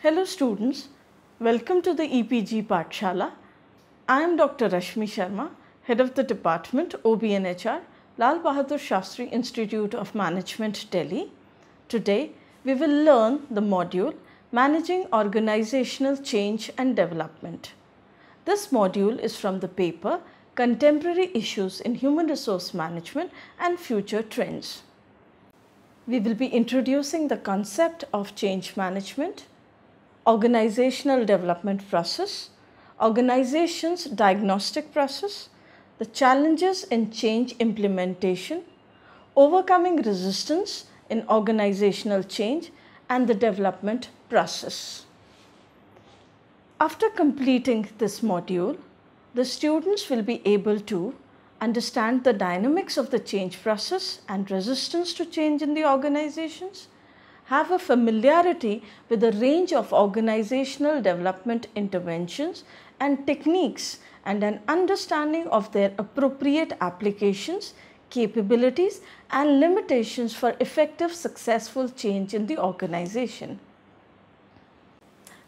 Hello students, welcome to the EPG Pathshala. I am Dr. Rashmi Sharma, Head of the Department OBNHR, Lal Bahadur Shastri Institute of Management, Delhi. Today we will learn the module Managing Organizational Change and Development. This module is from the paper Contemporary Issues in Human Resource Management and Future Trends. We will be introducing the concept of change management, organizational development process, organization's diagnostic process, the challenges in change implementation, overcoming resistance in organizational change, and the development process. After completing this module, the students will be able to understand the dynamics of the change process and resistance to change in the organizations, have a familiarity with a range of organizational development interventions and techniques, and an understanding of their appropriate applications, capabilities, and limitations for effective, successful change in the organization.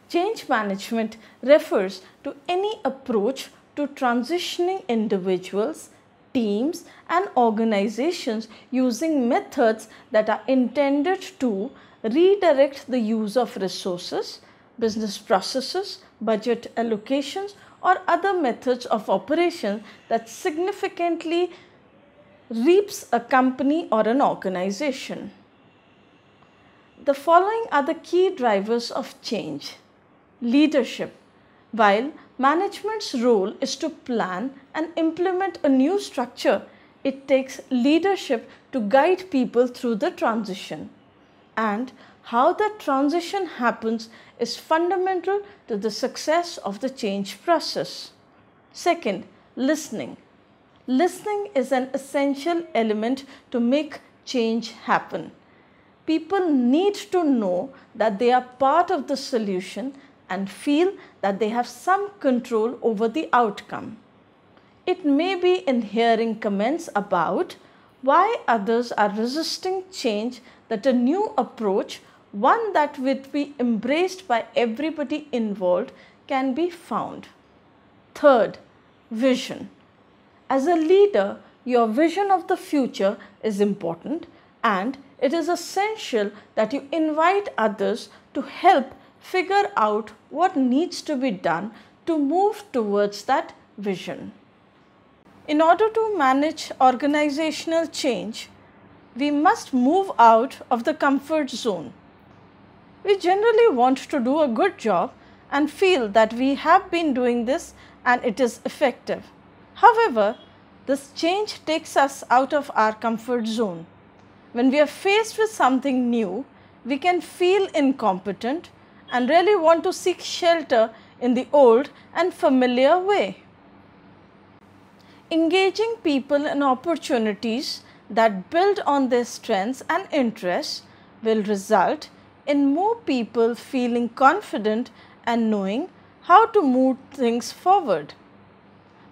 Change management refers to any approach to transitioning individuals, teams, and organizations using methods that are intended to redirect the use of resources, business processes, budget allocations, or other methods of operation that significantly reaps a company or an organization. The following are the key drivers of change. Leadership. While management's role is to plan and implement a new structure, it takes leadership to guide people through the transition. And how that transition happens is fundamental to the success of the change process. Second, listening. Listening is an essential element to make change happen. People need to know that they are part of the solution and feel that they have some control over the outcome. It may be in hearing comments about why others are resisting change that a new approach, one that would be embraced by everybody involved, can be found. Third, vision. As a leader, your vision of the future is important, and it is essential that you invite others to help figure out what needs to be done to move towards that vision. In order to manage organizational change, we must move out of the comfort zone. We generally want to do a good job and feel that we have been doing this and it is effective. However, this change takes us out of our comfort zone. When we are faced with something new, we can feel incompetent and really want to seek shelter in the old and familiar way. Engaging people in opportunities that build on their strengths and interests will result in more people feeling confident and knowing how to move things forward.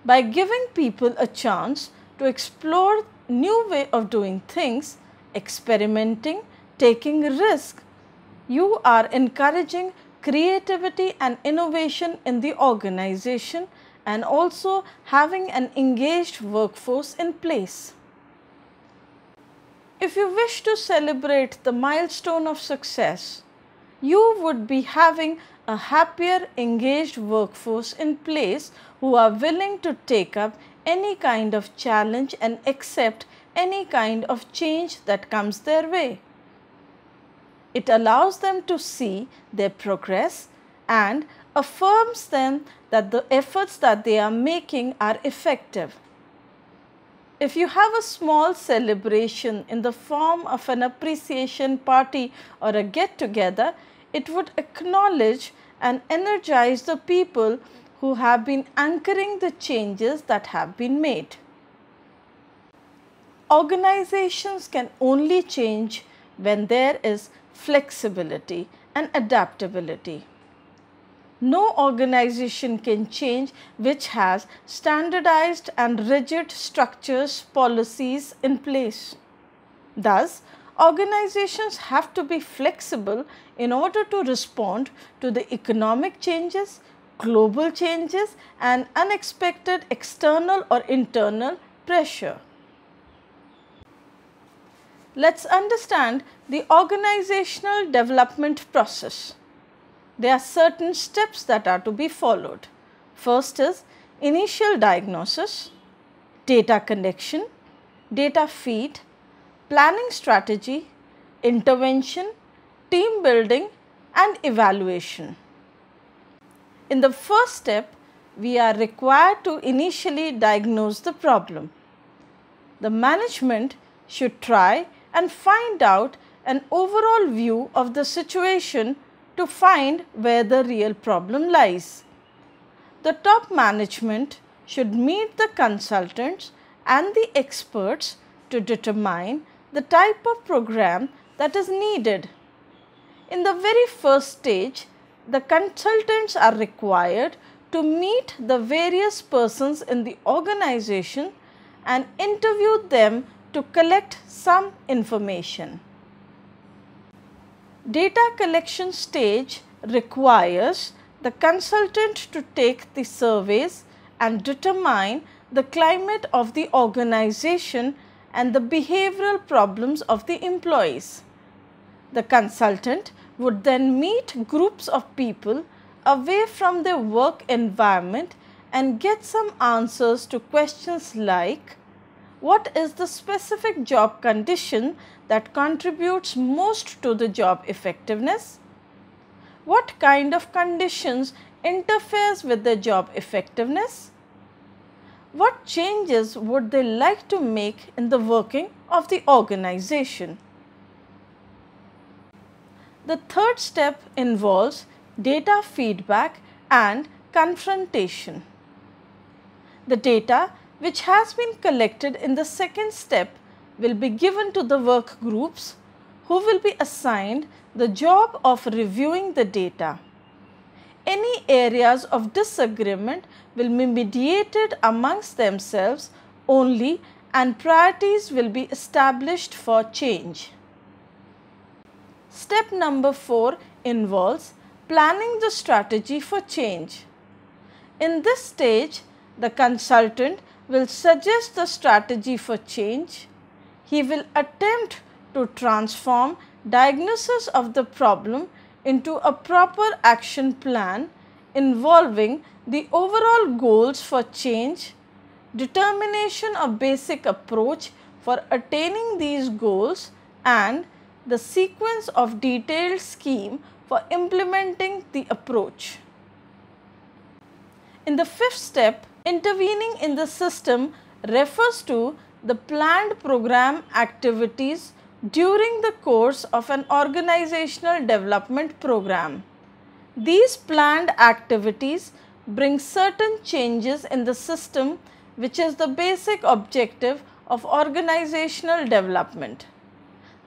By giving people a chance to explore new way of doing things, experimenting, taking risk, you are encouraging creativity and innovation in the organization and also having an engaged workforce in place. If you wish to celebrate the milestone of success, you would be having a happier, engaged workforce in place who are willing to take up any kind of challenge and accept any kind of change that comes their way. It allows them to see their progress and affirms them that the efforts that they are making are effective. If you have a small celebration in the form of an appreciation party or a get-together, it would acknowledge and energize the people who have been anchoring the changes that have been made. Organizations can only change when there is flexibility and adaptability. No organization can change which has standardized and rigid structures, policies in place. Thus, organizations have to be flexible in order to respond to the economic changes, global changes and unexpected external or internal pressure. Let's understand the organizational development process. There are certain steps that are to be followed. First is initial diagnosis, data collection, data feed, planning strategy, intervention, team building and evaluation. In the first step, we are required to initially diagnose the problem. The management should try and find out an overall view of the situation to find where the real problem lies. The top management should meet the consultants and the experts to determine the type of program that is needed. In the very first stage, the consultants are required to meet the various persons in the organization and interview them to collect some information. Data collection stage requires the consultant to take the surveys and determine the climate of the organization and the behavioral problems of the employees. The consultant would then meet groups of people away from their work environment and get some answers to questions like, what is the specific job condition that contributes most to the job effectiveness? What kind of conditions interferes with the job effectiveness? What changes would they like to make in the working of the organization? The third step involves data feedback and confrontation. The data which has been collected in the second step will be given to the work groups who will be assigned the job of reviewing the data. Any areas of disagreement will be mediated amongst themselves only and priorities will be established for change. Step number 4 involves planning the strategy for change. In this stage, the consultant will suggest the strategy for change. He will attempt to transform diagnosis of the problem into a proper action plan involving the overall goals for change, determination of basic approach for attaining these goals and the sequence of detailed scheme for implementing the approach. In the fifth step, intervening in the system refers to the planned program activities during the course of an organizational development program. These planned activities bring certain changes in the system, which is the basic objective of organizational development.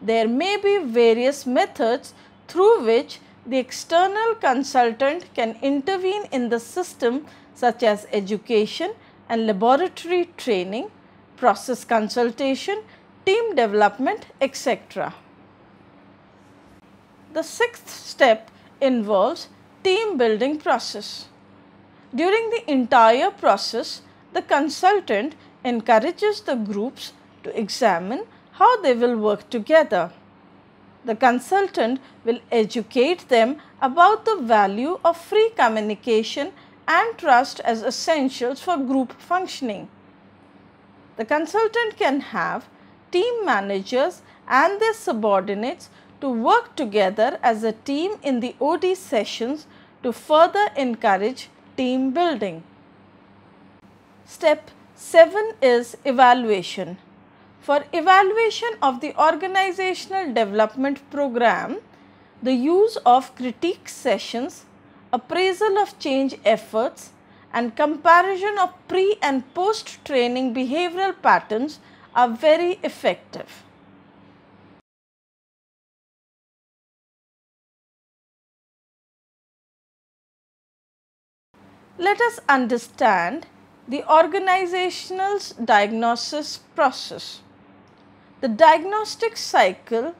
There may be various methods through which the external consultant can intervene in the system, such as education and laboratory training, process consultation, team development, etc. The sixth step involves team building process. During the entire process, the consultant encourages the groups to examine how they will work together. The consultant will educate them about the value of free communication and trust as essentials for group functioning. The consultant can have team managers and their subordinates to work together as a team in the OD sessions to further encourage team building. Step 7 is evaluation. For evaluation of the organizational development program, the use of critique sessions, appraisal of change efforts and comparison of pre and post training behavioral patterns are very effective. Let us understand the organizational diagnosis process. The diagnostic cycle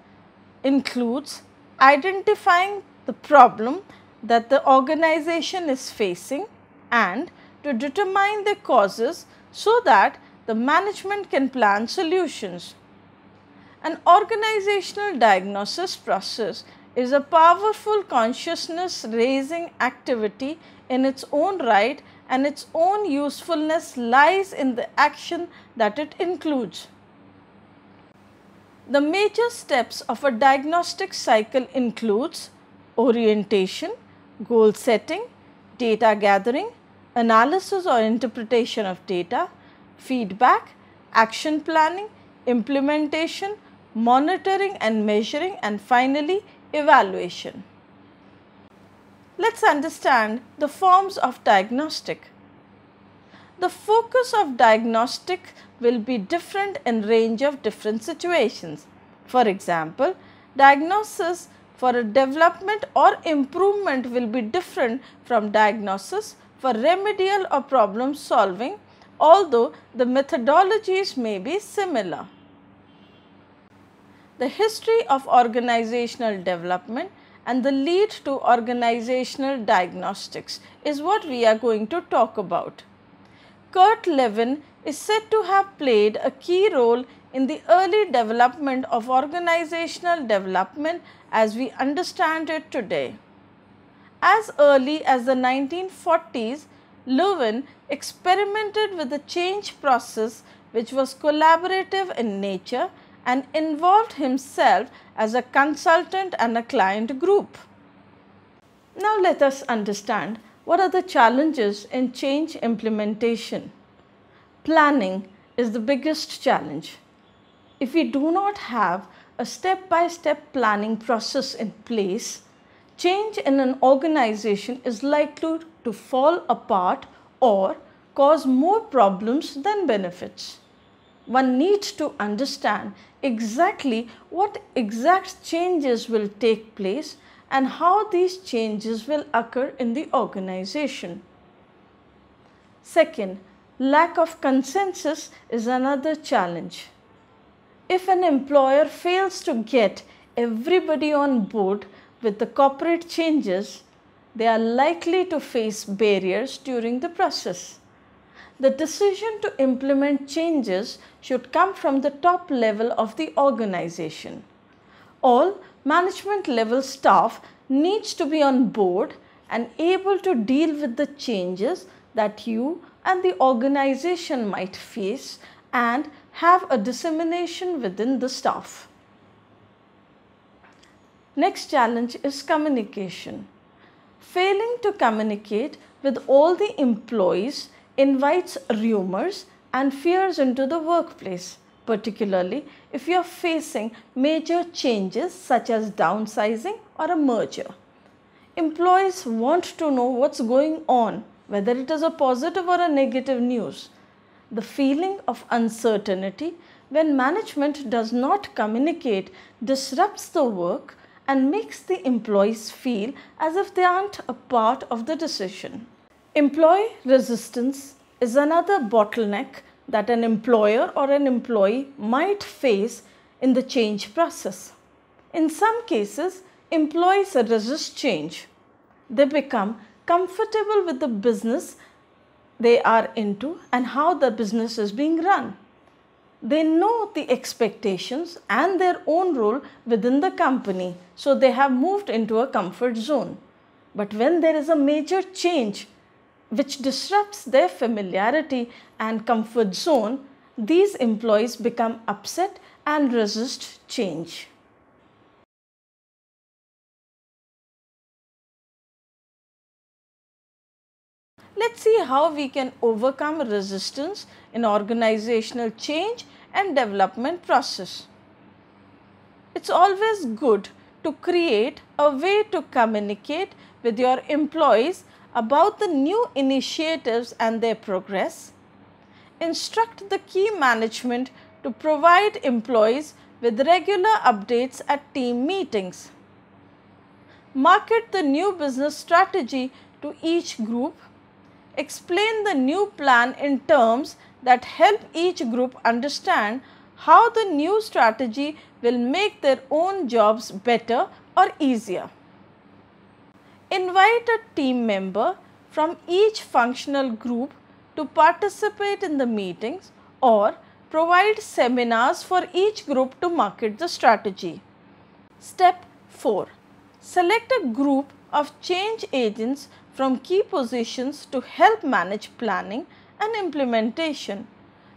includes identifying the problem that the organization is facing and to determine the causes so that the management can plan solutions. An organizational diagnosis process is a powerful consciousness raising activity in its own right, and its own usefulness lies in the action that it includes. The major steps of a diagnostic cycle includes orientation, goal setting, data gathering, analysis or interpretation of data, feedback, action planning, implementation, monitoring and measuring, and finally evaluation. Let's understand the forms of diagnostic. The focus of diagnostic will be different in range of different situations. For example, diagnosis for a development or improvement will be different from diagnosis for remedial or problem solving, although the methodologies may be similar. The history of organizational development and the lead to organizational diagnostics is what we are going to talk about. Kurt Lewin is said to have played a key role in the early development of organizational development as we understand it today. As early as the 1940s, Lewin experimented with the change process, which was collaborative in nature, and involved himself as a consultant and a client group. Now let us understand what are the challenges in change implementation. Planning is the biggest challenge. If we do not have a step-by-step planning process in place, change in an organization is likely to fall apart or cause more problems than benefits. One needs to understand exactly what exact changes will take place and how these changes will occur in the organization. Second, lack of consensus is another challenge. If an employer fails to get everybody on board with the corporate changes, they are likely to face barriers during the process. The decision to implement changes should come from the top level of the organization. All management level staff needs to be on board and able to deal with the changes that you and the organization might face and have a dissemination within the staff. Next challenge is communication. Failing to communicate with all the employees invites rumors and fears into the workplace, particularly if you are facing major changes such as downsizing or a merger. Employees want to know what's going on, whether it is a positive or a negative news. The feeling of uncertainty when management does not communicate disrupts the work and makes the employees feel as if they aren't a part of the decision. Employee resistance is another bottleneck that an employer or an employee might face in the change process. In some cases, employees resist change. They become comfortable with the business they are into and how the business is being run. They know the expectations and their own role within the company, so they have moved into a comfort zone. But when there is a major change which disrupts their familiarity and comfort zone, these employees become upset and resist change. Let's see how we can overcome resistance in organizational change and development process. It's always good to create a way to communicate with your employees about the new initiatives and their progress. Instruct the key management to provide employees with regular updates at team meetings. Market the new business strategy to each group. Explain the new plan in terms that help each group understand how the new strategy will make their own jobs better or easier. Invite a team member from each functional group to participate in the meetings or provide seminars for each group to market the strategy. Step 4. Select a group of change agents from key positions to help manage planning and implementation.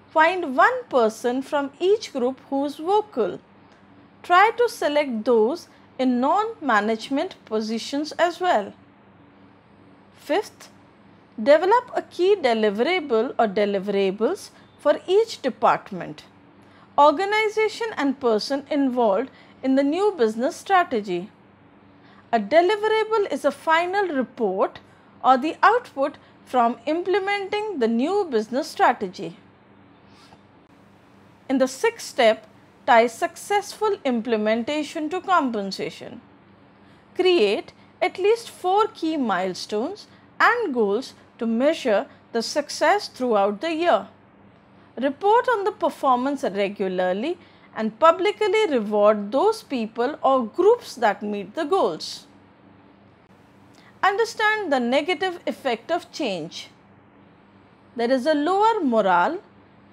Find one person from each group who is vocal. Try to select those in non-management positions as well. Fifth, develop a key deliverable or deliverables for each department, organization and person involved in the new business strategy. A deliverable is a final report or the output from implementing the new business strategy. In the sixth step, tie successful implementation to compensation. Create at least 4 key milestones and goals to measure the success throughout the year. Report on the performance regularly and publicly reward those people or groups that meet the goals. Understand the negative effect of change. There is a lower morale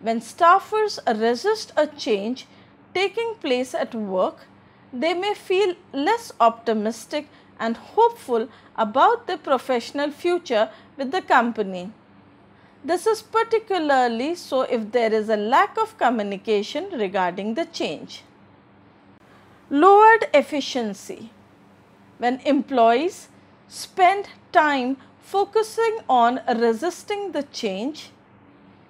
when staffers resist a change taking place at work. They may feel less optimistic and hopeful about their professional future with the company. This is particularly so if there is a lack of communication regarding the change. Lowered efficiency. When employees spend time focusing on resisting the change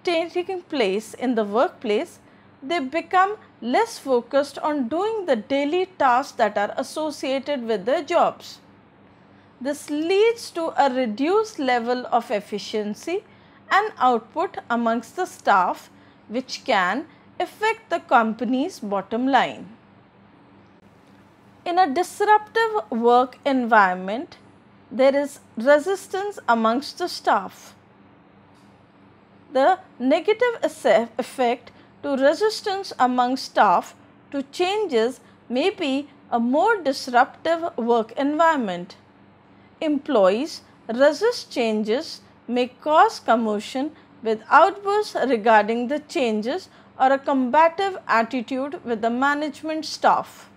taking place in the workplace, they become less focused on doing the daily tasks that are associated with their jobs. This leads to a reduced level of efficiency and output amongst the staff, which can affect the company's bottom line. In a disruptive work environment, there is resistance amongst the staff. The negative effect to resistance among staff to changes may be a more disruptive work environment. Employees resist changes may cause commotion with outbursts regarding the changes or a combative attitude with the management staff.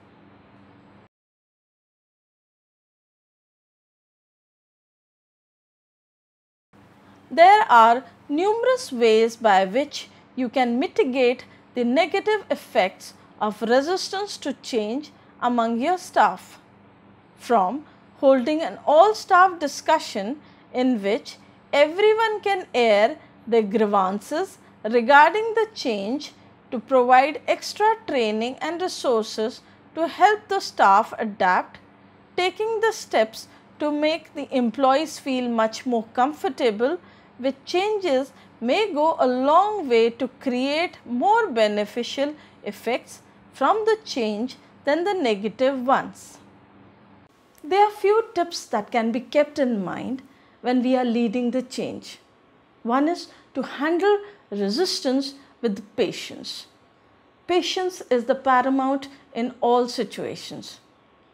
There are numerous ways by which you can mitigate the negative effects of resistance to change among your staff. From holding an all-staff discussion in which everyone can air their grievances regarding the change to provide extra training and resources to help the staff adapt, taking the steps to make the employees feel much more comfortable with changes may go a long way to create more beneficial effects from the change than the negative ones. There are few tips that can be kept in mind when we are leading the change. One is to handle resistance with patience. Patience is the paramount in all situations.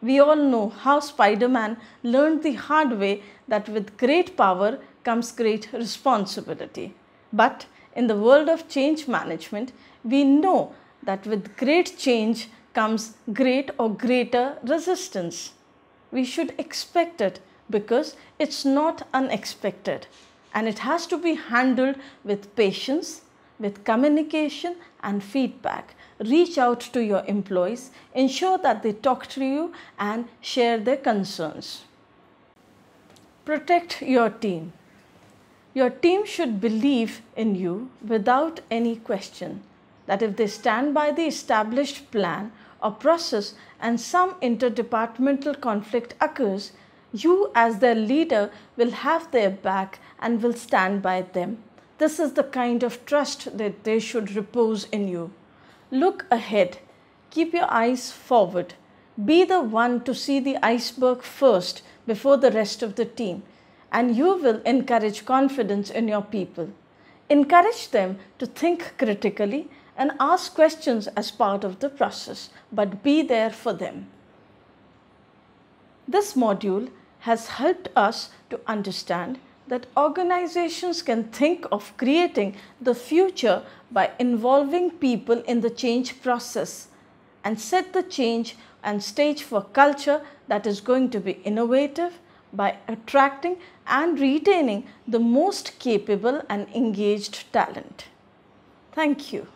We all know how Spider-Man learned the hard way that with great power comes great responsibility. But in the world of change management, we know that with great change comes great or greater resistance. We should expect it because it's not unexpected, and it has to be handled with patience, with communication and feedback. Reach out to your employees, ensure that they talk to you and share their concerns. Protect your team. Your team should believe in you without any question that if they stand by the established plan or process and some interdepartmental conflict occurs, you as their leader will have their back and will stand by them. This is the kind of trust that they should repose in you. Look ahead. Keep your eyes forward. Be the one to see the iceberg first before the rest of the team, and you will encourage confidence in your people. Encourage them to think critically and ask questions as part of the process, but be there for them. This module has helped us to understand that organizations can think of creating the future by involving people in the change process and set the change and stage for culture that is going to be innovative by attracting and retaining the most capable and engaged talent. Thank you.